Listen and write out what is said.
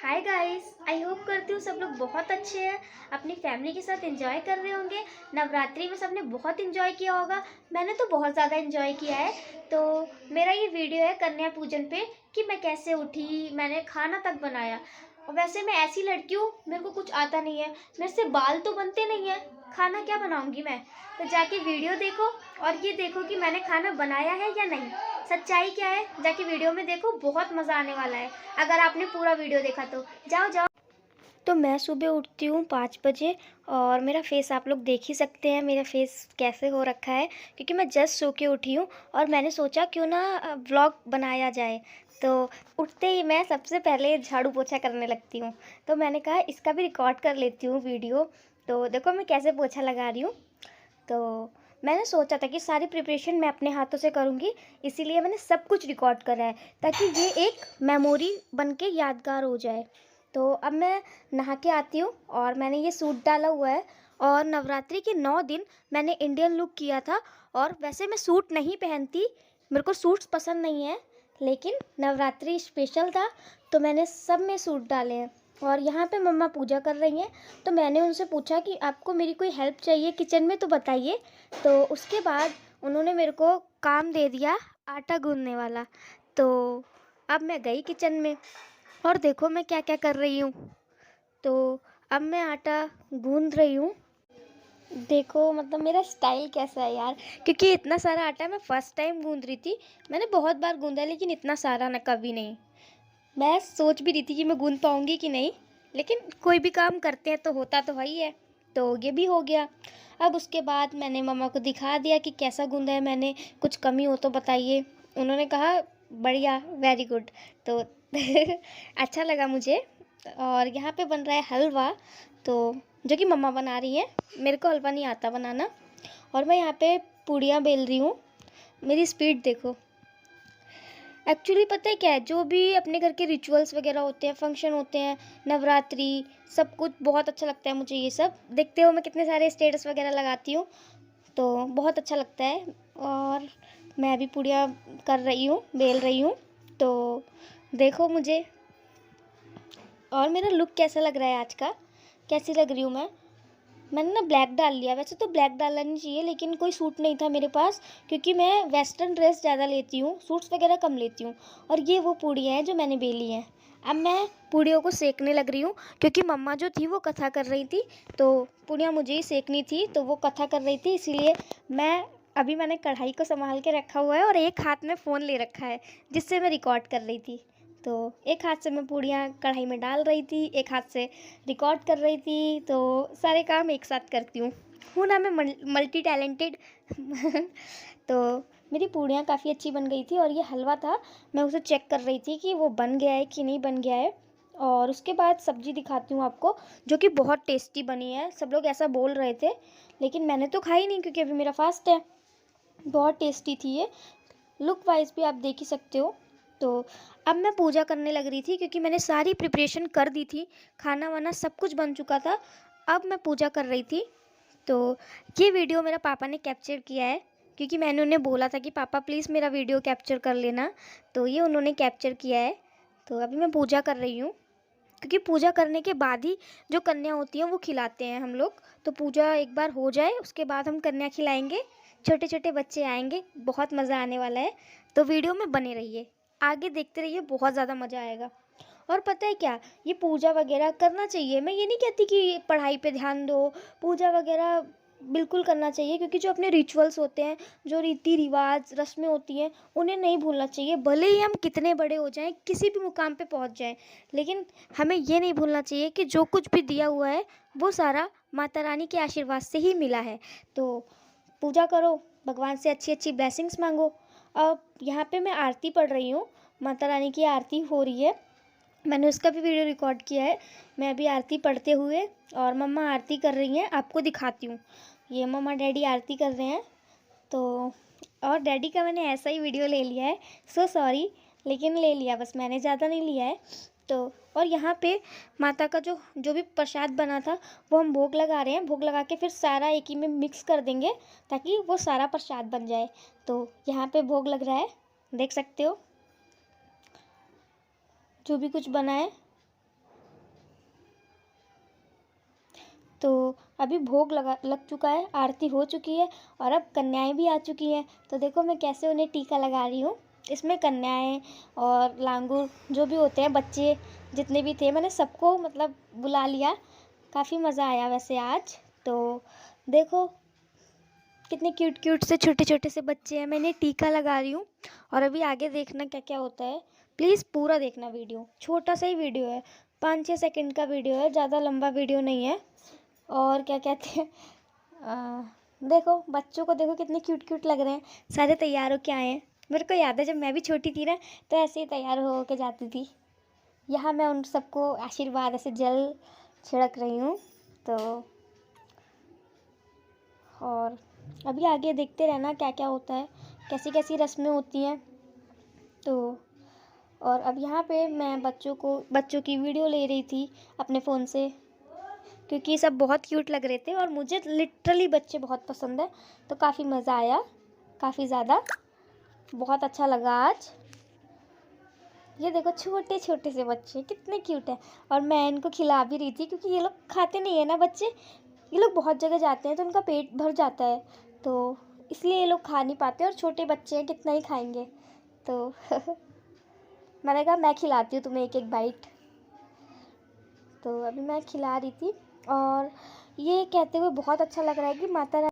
Hi guys, I hope करती हूँ सब लोग बहुत अच्छे हैं, अपनी फैमिली के साथ एंजॉय कर रहे होंगे। नवरात्रि में सबने बहुत एंजॉय किया होगा। मैंने तो बहुत ज़्यादा एंजॉय किया है। तो मेरा ये वीडियो है कन्या पूजन पे कि मैं कैसे उठी, मैंने खाना तक बनाया। और वैसे मैं ऐसी लड़की हूँ, मेरे को कुछ आता नहीं है, मेरे से बाल तो बनते नहीं है, खाना क्या बनाऊंगी मैं। तो जाके वीडियो देखो और ये देखो कि मैंने खाना बनाया है या नहीं। सच्चाई क्या है जाके वीडियो में देखो, बहुत मज़ा आने वाला है अगर आपने पूरा वीडियो देखा तो। जाओ जाओ। तो मैं सुबह उठती हूँ 5 बजे और मेरा फेस आप लोग देख ही सकते हैं मेरा फेस कैसे हो रखा है, क्योंकि मैं जस्ट सो के उठी हूँ और मैंने सोचा क्यों ना व्लॉग बनाया जाए। तो उठते ही मैं सबसे पहले झाड़ू पोछा करने लगती हूँ। तो मैंने कहा इसका भी रिकॉर्ड कर लेती हूँ वीडियो। तो देखो मैं कैसे पोछा लगा रही हूँ। तो मैंने सोचा था कि सारी प्रिपरेशन मैं अपने हाथों से करूँगी, इसीलिए मैंने सब कुछ रिकॉर्ड करा है ताकि ये एक मेमोरी बन के यादगार हो जाए। तो अब मैं नहा के आती हूँ और मैंने ये सूट डाला हुआ है और नवरात्रि के 9 दिन मैंने इंडियन लुक किया था। और वैसे मैं सूट नहीं पहनती, मेरे को सूट्स पसंद नहीं है, लेकिन नवरात्रि स्पेशल था तो मैंने सब में सूट डाले हैं। और यहाँ पे मम्मा पूजा कर रही हैं, तो मैंने उनसे पूछा कि आपको मेरी कोई हेल्प चाहिए किचन में तो बताइए। तो उसके बाद उन्होंने मेरे को काम दे दिया आटा गूंदने वाला। तो अब मैं गई किचन में और देखो मैं क्या क्या कर रही हूँ। तो अब मैं आटा गूंद रही हूँ। देखो मतलब मेरा स्टाइल कैसा है यार, क्योंकि इतना सारा आटा मैं फर्स्ट टाइम गूंद रही थी। मैंने बहुत बार गूंदा लेकिन इतना सारा ना कभी नहीं। मैं सोच भी रही थी कि मैं गूंद पाऊंगी कि नहीं, लेकिन कोई भी काम करते हैं तो होता तो वही है। तो ये भी हो गया। अब उसके बाद मैंने मम्मा को दिखा दिया कि कैसा गूंदा है मैंने, कुछ कमी हो तो बताइए। उन्होंने कहा बढ़िया, वेरी गुड। तो अच्छा लगा मुझे। और यहाँ पे बन रहा है हलवा, तो जो कि मम्मा बना रही है, मेरे को हलवा नहीं आता बनाना। और मैं यहाँ पे पूड़ियाँ बेल रही हूँ। मेरी स्पीड देखो। एक्चुअली पता है क्या है, जो भी अपने घर के रिचुअल्स वगैरह होते हैं, फंक्शन होते हैं, नवरात्रि, सब कुछ बहुत अच्छा लगता है मुझे। ये सब देखते हो मैं कितने सारे स्टेटस वगैरह लगाती हूँ, तो बहुत अच्छा लगता है। और मैं भी पूड़ियाँ कर रही हूँ, बेल रही हूँ। तो देखो मुझे, और मेरा लुक कैसा लग रहा है आज का, कैसी लग रही हूँ मैं। मैंने ना ब्लैक डाल लिया, वैसे तो ब्लैक डालना नहीं चाहिए लेकिन कोई सूट नहीं था मेरे पास, क्योंकि मैं वेस्टर्न ड्रेस ज़्यादा लेती हूँ, सूट्स वगैरह कम लेती हूँ। और ये वो पूड़ियाँ हैं जो मैंने बेली हैं। अब मैं पूड़ियों को सेकने लग रही हूँ, क्योंकि मम्मा जो थी वो कथा कर रही थी, तो पूड़ियाँ मुझे ही सेकनी थी, तो वो कथा कर रही थी, इसीलिए मैंने कढ़ाई को संभाल के रखा हुआ है और एक हाथ में फ़ोन ले रखा है जिससे मैं रिकॉर्ड कर रही थी। तो एक हाथ से मैं पूड़ियाँ कढ़ाई में डाल रही थी, एक हाथ से रिकॉर्ड कर रही थी, तो सारे काम एक साथ करती हूँ ना मैं मल्टी टैलेंटेड। तो मेरी पूड़ियाँ काफ़ी अच्छी बन गई थी और ये हलवा था, मैं उसे चेक कर रही थी कि वो बन गया है कि नहीं बन गया है। और उसके बाद सब्ज़ी दिखाती हूँ आपको, जो कि बहुत टेस्टी बनी है। सब लोग ऐसा बोल रहे थे, लेकिन मैंने तो खाई नहीं क्योंकि अभी मेरा फास्ट है। बहुत टेस्टी थी ये, लुक वाइज भी आप देख ही सकते हो। तो अब मैं पूजा करने लग रही थी, क्योंकि मैंने सारी प्रिपरेशन कर दी थी, खाना वाना सब कुछ बन चुका था। अब मैं पूजा कर रही थी। तो ये वीडियो मेरा पापा ने कैप्चर किया है, क्योंकि मैंने उन्हें बोला था कि पापा प्लीज़ मेरा वीडियो कैप्चर कर लेना, तो ये उन्होंने कैप्चर किया है। तो अभी मैं पूजा कर रही हूँ, क्योंकि पूजा करने के बाद ही जो कन्या होती है वो खिलाते हैं हम लोग। तो पूजा एक बार हो जाए उसके बाद हम कन्या खिलाएंगे, छोटे छोटे बच्चे आएंगे, बहुत मज़ा आने वाला है। तो वीडियो में बने रहिए, आगे देखते रहिए, बहुत ज़्यादा मज़ा आएगा। और पता है क्या, ये पूजा वगैरह करना चाहिए, मैं ये नहीं कहती कि पढ़ाई पे ध्यान दो, पूजा वगैरह बिल्कुल करना चाहिए, क्योंकि जो अपने रिचुअल्स होते हैं, जो रीति रिवाज रस्में होती हैं, उन्हें नहीं भूलना चाहिए। भले ही हम कितने बड़े हो जाएं, किसी भी मुकाम पे पहुंच जाएं, लेकिन हमें ये नहीं भूलना चाहिए कि जो कुछ भी दिया हुआ है वो सारा माता रानी के आशीर्वाद से ही मिला है। तो पूजा करो, भगवान से अच्छी अच्छी ब्लेसिंग्स मांगो। अब यहाँ पे मैं आरती पढ़ रही हूँ, माता रानी की आरती हो रही है, मैंने उसका भी वीडियो रिकॉर्ड किया है। मैं अभी आरती पढ़ते हुए, और मम्मा आरती कर रही हैं, आपको दिखाती हूँ। ये मम्मा डैडी आरती कर रहे हैं। तो और डैडी का मैंने ऐसा ही वीडियो ले लिया है, सो सॉरी, लेकिन ले लिया बस, मैंने ज़्यादा नहीं लिया है। तो और यहाँ पे माता का जो जो भी प्रसाद बना था वो हम भोग लगा रहे हैं, भोग लगा के फिर सारा एक ही में मिक्स कर देंगे ताकि वो सारा प्रसाद बन जाए। तो यहाँ पे भोग लग रहा है, देख सकते हो जो भी कुछ बना है। तो अभी भोग लग चुका है, आरती हो चुकी है और अब कन्याएं भी आ चुकी हैं। तो देखो मैं कैसे उन्हें टीका लगा रही हूँ। इसमें कन्याएं और लांगूर जो भी होते हैं, बच्चे जितने भी थे, मैंने सबको मतलब बुला लिया। काफ़ी मज़ा आया वैसे आज। तो देखो कितने क्यूट क्यूट से छोटे छोटे से बच्चे हैं। मैं इन्हें टीका लगा रही हूँ और अभी आगे देखना क्या क्या होता है। प्लीज़ पूरा देखना वीडियो, छोटा सा ही वीडियो है, 5-6 सेकंड का वीडियो है, ज़्यादा लंबा वीडियो नहीं है। और क्या कहते हैं, देखो बच्चों को देखो कितने क्यूट क्यूट लग रहे हैं, सारे तैयार होके आए हैं। मेरे को याद है जब मैं भी छोटी थी ना, तो ऐसे ही तैयार हो के जाती थी। यहाँ मैं उन सबको आशीर्वाद ऐसे जल छिड़क रही हूँ। तो और अभी आगे देखते रहना क्या क्या होता है, कैसी कैसी रस्में होती हैं। तो और अब यहाँ पे मैं बच्चों की वीडियो ले रही थी अपने फ़ोन से, क्योंकि सब बहुत क्यूट लग रहे थे और मुझे लिटरली बच्चे बहुत पसंद है। तो काफ़ी मज़ा आया, काफ़ी ज़्यादा, बहुत अच्छा लगा आज। ये देखो छोटे छोटे से बच्चे कितने क्यूट हैं। और मैं इनको खिला भी रही थी, क्योंकि ये लोग खाते नहीं है ना बच्चे, ये लोग बहुत जगह जाते हैं तो उनका पेट भर जाता है, तो इसलिए ये लोग खा नहीं पाते। और छोटे बच्चे हैं, कितना ही खाएंगे। तो मैंने कहा मैं खिलाती हूँ तुम्हें एक एक बाइट। तो अभी मैं खिला रही थी और ये कहते हुए बहुत अच्छा लग रहा है कि माता